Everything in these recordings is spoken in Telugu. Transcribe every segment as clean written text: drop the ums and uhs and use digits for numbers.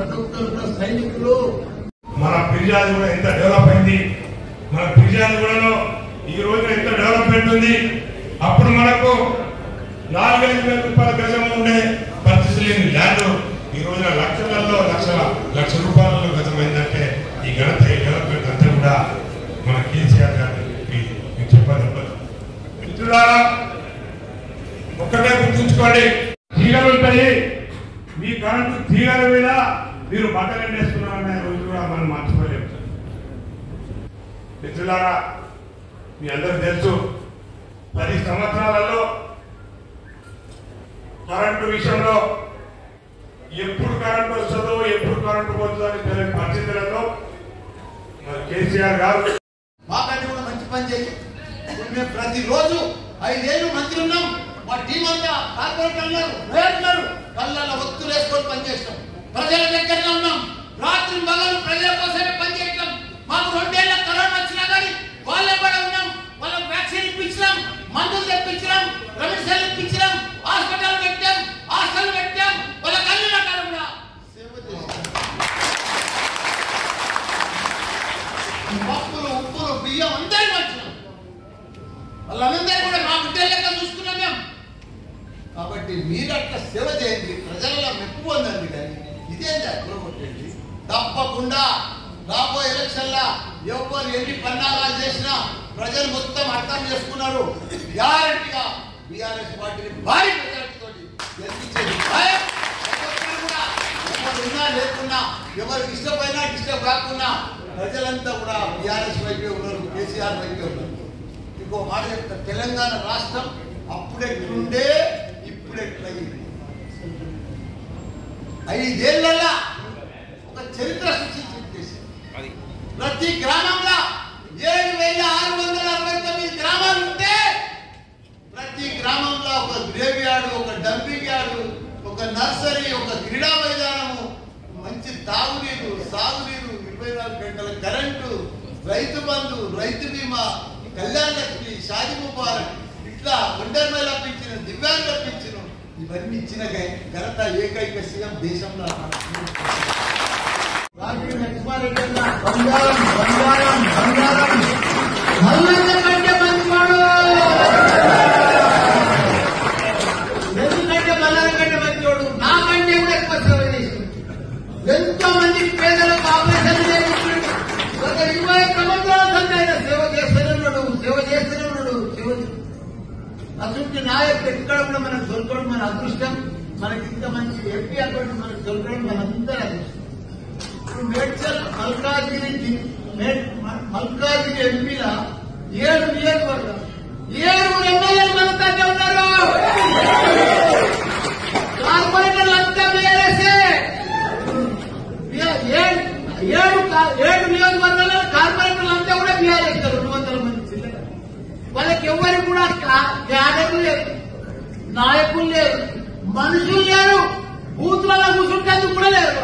బతుకుతున్న సైనికులు. మన ఫిర్యాదు కూడా ఎంత డెవలప్ అయింది, మన ఫిర్యాదు కూడా ఈ రోజు ఎంత డెవలప్మెంట్ ఉంది. అప్పుడు మనకు 4,000 రూపాయల గజం ఉండే పరిస్థితి లేని ల్యాండ్ ఈ రోజున లక్షలలో లక్ష రూపాయలలో గజమైందంటే ఈ ఘనత ఈ డెవలప్మెంట్ అంతా కూడా మన కేసీఆర్ గారికి చెప్పాలి. మిత్రులారా, ఒక్కటే గుర్తుంచుకోండి, తీగలు ఉంటాయి. మీ కరెంటు తీగల మీద మీరు బట్టలు ఎండేస్తున్నారనే రోజు కూడా మనం మర్చిపోలేము. మిత్రులారా, మీ అందరికి తెలుసు 10 సంవత్సరాలలో కరెంటు విషయంలో ఎప్పుడు కరెంటు వస్తుందో ఎప్పుడు కరెంటు పోతుందో అని తెలియని పరిస్థితులలో కేసీఆర్ గారు మాకంటే కూడా మంచి పని చేసి మేము ప్రతిరోజు 5 ఏళ్ళు మంత్రి ఉన్నాం. మా టీం అంతా కార్పొరేటర్లు కళ్ళల్లో ఒత్తులు వేసుకొని పనిచేస్తాం. ప్రజల దగ్గరలో ఉన్నాం. రాత్రి మగలు ప్రజల కోసమే పనిచేయటం. మాకు 2 ఏళ్ళ కరోనా వచ్చినా కానీ వాళ్ళే కూడా ఉన్నాం. వాళ్ళకి వ్యాక్సిన్ ఇప్పించడం, మందులు తెప్పించడం, రెమెడిసిన్ ఇప్పించడం, హాస్పిటల్ పెట్టాం, హాస్టల్ పెట్టాం. వాళ్ళ కళ్ళు రకాలు కూడా సేవ చేస్తాం. పప్పులు, ఉప్పులు, బియ్యం అందరికీ వచ్చినాం. వాళ్ళందరూ కూడా మా బిడ్డల లెక్క చూసుకున్నాం మేము. కాబట్టి మీరు అట్లా సేవ చేయండి, ప్రజలలో మెప్పు పొందండి. కానీ ఇదేంటి కొట్టండి. తప్పకుండా రాబోయే ఎలక్షన్లా ఎవరు ఎన్ని పన్నాగాలు చేసినా ప్రజలు మొత్తం అర్థం చేసుకున్నారు. గ్యారెంటీగా బీఆర్ఎస్ పార్టీని భారీ మెజారిటీతో గెలిపించేది ఖాయం. కూడా ఎవరు ఉన్నా లేకున్నా, ఎవరికి ఇష్టమైనా డిస్టర్బ్ కాకుండా ప్రజలంతా కూడా బీఆర్ఎస్ వైపే ఉన్నారు, కేసీఆర్ వైపే ఉన్నారు. ఇంకో మాట చెప్తారు, తెలంగాణ రాష్ట్రం అప్పుడెట్లుండే ఇప్పుడెట్లయింది. 5 ఏళ్లలో ఒక చరిత్ర సృష్టించి ప్రతి గ్రామంలో 7,669 గ్రామాలు ఉంటే ప్రతి గ్రామంలో ఒక గ్రేవ్ యార్డు, ఒక డంపింగ్ యార్డు, ఒక నర్సరీ, ఒక క్రీడా మైదానము, మంచి తాగునీరు, సాగునీరు, 24 గంటల కరెంటు, రైతు బంధు, రైతు బీమా, కళ్యాణ లక్ష్మి, షాది ముబారక్, ఇట్లా ఒంటరిమేళ పింఛను, దివ్యాంగుల పింఛను, ఇవన్నీ ఇచ్చిన ఘనత ఏకైక సీఎం దేశంలో. లక్ష్మారెడ్డి అన్న బంగారం బంగారం బంగారం మల్లన్న కంటే మంచివాడు. ఎందుకంటే మల్లన్న కంటే మంచివాడు, నాకంటే కూడా ఎక్కువ సేవ చేసింది. ఎంతో మందికి పేదలకు ఆపరేషన్ చేయించాడు. ఒక 20 సంవత్సరాల ఆయన సేవ చేస్తూనే ఉన్నాడు. అటువంటి నాయకుడు ఎక్కడ కూడా మనకు దొరకడం మన అదృష్టం. మనకి ఇంత మంచి ఎంపీ అకౌంట్ మనకు దొరకడం మనందరూ అదృష్టం. మేడ్చల్ మల్కాజిగిరి ఎంపీల 7 నియోజకవర్గాలు 7 ఎమ్మెల్యేలు మనతో ఉన్నారు. కార్పొరేటర్లు అంతా బీఆర్ఎస్ఏ. 7 నియోజకవర్గాల్లో కార్పొరేటర్లు అంతా కూడా బీఆర్ఎస్ 200 మంది జిల్లా. వాళ్ళకి ఎవరికి కూడా క్యాడర్లు లేరు, నాయకులు లేరు, మనుషులు లేరు, బూత్లలో కూర్చుంటేందుకు కూడా లేరు.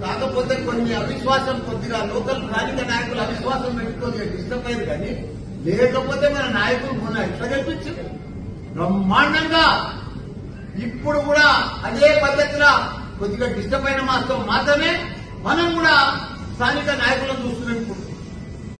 కాకపోతే కొన్ని అవిశ్వాసం, కొద్దిగా లోకల్ స్థానిక నాయకులు అవిశ్వాసం పెట్టుకొని డిస్టర్బ్ అయ్యారు. కానీ లేకపోతే మన నాయకులు మొన్న ఎట్లా కల్పించారు బ్రహ్మాండంగా. ఇప్పుడు కూడా అదే పద్ధతిలో కొద్దిగా డిస్టర్బ్ అయిన మాత్రమే మనం కూడా స్థానిక నాయకులను చూస్తున్నాం.